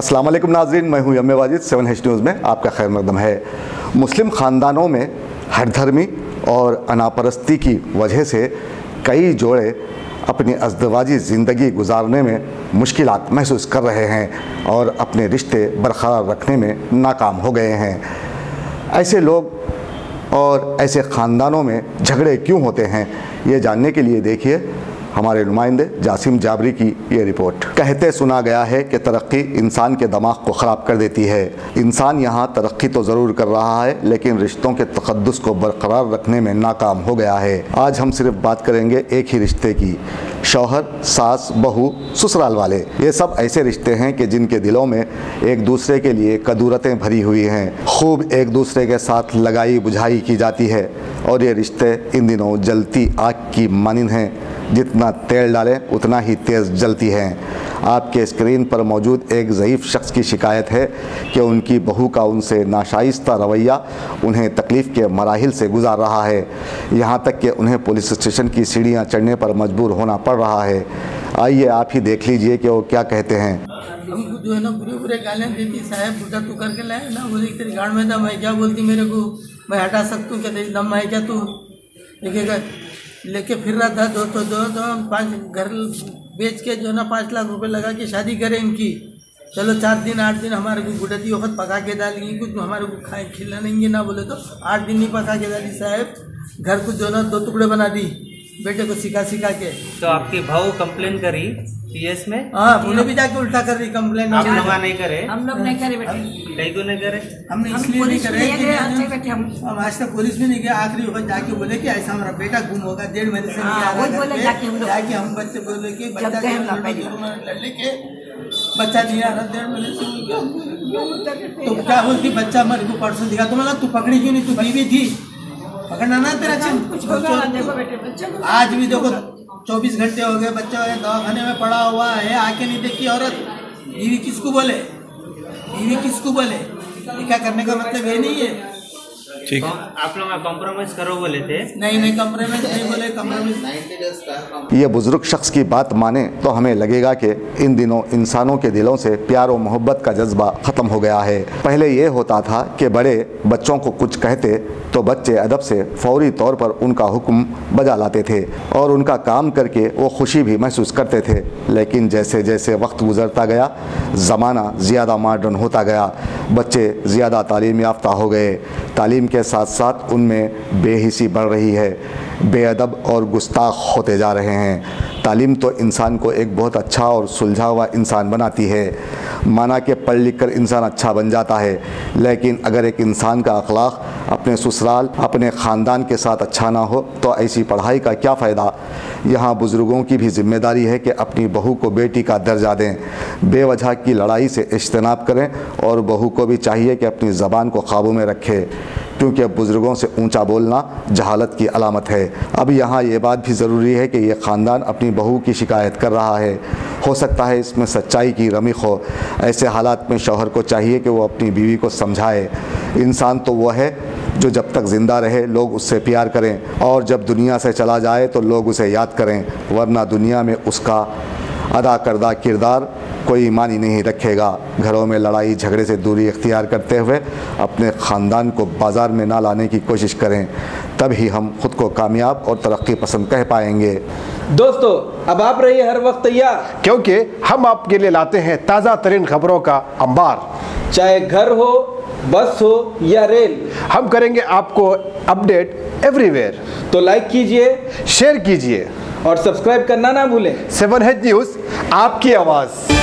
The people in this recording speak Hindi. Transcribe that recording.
अस्सलाम वालेकुम नाज़रीन, मैं हूं यम्मे वाजिद। 7H न्यूज़ में आपका खैर मकदम है। मुस्लिम ख़ानदानों में हठधर्मी और अनापरस्ती की वजह से कई जोड़े अपनी अज़दवाजी ज़िंदगी गुजारने में मुश्किलात महसूस कर रहे हैं और अपने रिश्ते बरकरार रखने में नाकाम हो गए हैं। ऐसे लोग और ऐसे ख़ानदानों में झगड़े क्यों होते हैं, ये जानने के लिए देखिए हमारे नुमाइंदे जासिम जाबरी की ये रिपोर्ट। कहते सुना गया है कि तरक्की इंसान के दिमाग को ख़राब कर देती है। इंसान यहाँ तरक्की तो ज़रूर कर रहा है, लेकिन रिश्तों के तक़द्दुस को बरकरार रखने में नाकाम हो गया है। आज हम सिर्फ बात करेंगे एक ही रिश्ते की, शौहर, सास, बहू, ससुराल वाले। ये सब ऐसे रिश्ते हैं कि जिनके दिलों में एक दूसरे के लिए कदूरतें भरी हुई हैं। खूब एक दूसरे के साथ लगाई बुझाई की जाती है और ये रिश्ते इन दिनों जलती आग की मानिंद हैं। जितना तेल डालें उतना ही तेज़ जलती हैं। आपके स्क्रीन पर मौजूद एक ज़ईफ़ शख्स की शिकायत है कि उनकी बहू का उनसे नाशाइस्ता रवैया उन्हें तकलीफ़ के मराहिल से गुजार रहा है, यहाँ तक कि उन्हें पुलिस स्टेशन की सीढ़ियाँ चढ़ने पर मजबूर होना पड़ रहा है। आइए आप ही देख लीजिए कि वो क्या कहते हैं। हमको जो है ना बुरे गालियाँ देती, साहब बेटा तू करके लाए ना, बोले तेरी गाड़ में दम है क्या, बोलती मेरे को मैं हटा सकता हूँ क्या, तेरी दम है क्या, तू देखेगा लेके फिर रहा था। दो 5 घर बेच के जो है ना 5 लाख रुपए लगा के शादी करें इनकी। चलो 4 दिन 8 दिन हमारे को गुड़ती वक्त पका के डालेंगी, कुछ हमारे को खाए खिलाएंगे ना, बोले तो 8 दिन नहीं पका के डाली साहब। घर को जो ना 2 टुकड़े बना दी बेटे को सिखा के। तो आपकी बहू कंप्लेन करी सीएस में? हाँ, उन्हें भी जाके उल्टा कर रही कंप्लेन। आप लोग नहीं करे? हम लोग नहीं करे बेटे। कहीं को नहीं करे? हमने इसलिए नहीं करे, हम आज तक पुलिस में नहीं गए। आखिरी वक्त जाके बोले कि ऐसा हमारा बेटा गुम होगा, 1.5 महीने से नहीं आ रहा। जाके हम बच्चे बोले कि बच्चा लड़ने के बच्चा नहीं आ रहा 1.5 महीने से। तो क्या बोलती बच्चा मेरे को परसों दिखा, तो मैं तू पकड़ी क्यों नहीं, तू बीवी थी, पकड़ना ना तेरा चिन्ह। आज भी देखो 24 घंटे हो गए, बच्चा दवाखाने में पड़ा हुआ है, आके नहीं देखी औरत। बीवी किसको बोले, बीवी किसको बोले, क्या करने का मतलब ये नहीं है। ठीक है, आप लोग कॉम्प्रोमाइज करो बोले थे? नहीं कॉम्प्रोमाइज नहीं बोले, कॉम्प्रोमाइज 90 डेज का। ये बुजुर्ग शख्स की बात माने तो हमें लगेगा कि इन दिनों इंसानों के दिलों से प्यार और मोहब्बत का जज्बा ख़त्म हो गया है। पहले ये होता था कि बड़े बच्चों को कुछ कहते तो बच्चे अदब से फौरी तौर पर उनका हुक्म बजा लाते थे और उनका काम करके वो खुशी भी महसूस करते थे। लेकिन जैसे जैसे वक्त गुजरता गया, ज़माना ज़्यादा मॉडर्न होता गया, बच्चे ज़्यादा तालीम याफ्ता हो गए, तालीम के साथ साथ उनमें बेहिसी बढ़ रही है, बेअदब और गुस्ताख होते जा रहे हैं। तालीम तो इंसान को एक बहुत अच्छा और सुलझा हुआ इंसान बनाती है, माना कि पढ़ लिख कर इंसान अच्छा बन जाता है, लेकिन अगर एक इंसान का अखलाक अपने ससुराल, अपने ख़ानदान के साथ अच्छा ना हो तो ऐसी पढ़ाई का क्या फ़ायदा। यहाँ बुज़ुर्गों की भी ज़िम्मेदारी है कि अपनी बहू को बेटी का दर्जा दें, बेवजह की लड़ाई से इज्तनाब करें और बहू को भी चाहिए कि अपनी ज़बान को काबू में रखे, क्योंकि बुज़ुर्गों से ऊंचा बोलना जहालत की अलामत है। अब यहाँ ये बात भी ज़रूरी है कि ये ख़ानदान अपनी बहू की शिकायत कर रहा है, हो सकता है इसमें सच्चाई की रमिक हो। ऐसे हालात में शौहर को चाहिए कि वो अपनी बीवी को समझाए। इंसान तो वो है जो जब तक ज़िंदा रहे लोग उससे प्यार करें और जब दुनिया से चला जाए तो लोग उसे याद करें, वरना दुनिया में उसका अदा करदा किरदार कोई मानी नहीं रखेगा। घरों में लड़ाई झगड़े से दूरी इख्तियार करते हुए अपने ख़ानदान को बाज़ार में ना लाने की कोशिश करें, तभी हम ख़ुद को कामयाब और तरक्की पसंद कह पाएंगे। दोस्तों, अब आप रहिए हर वक्त तैयार, क्योंकि हम आपके लिए लाते हैं ताज़ा तरीन खबरों का अंबार। चाहे घर हो, बस हो या रेल, हम करेंगे आपको अपडेट एवरीवेयर। तो लाइक कीजिए, शेयर कीजिए और सब्सक्राइब करना ना भूलें। 7H न्यूज़, आपकी आवाज़।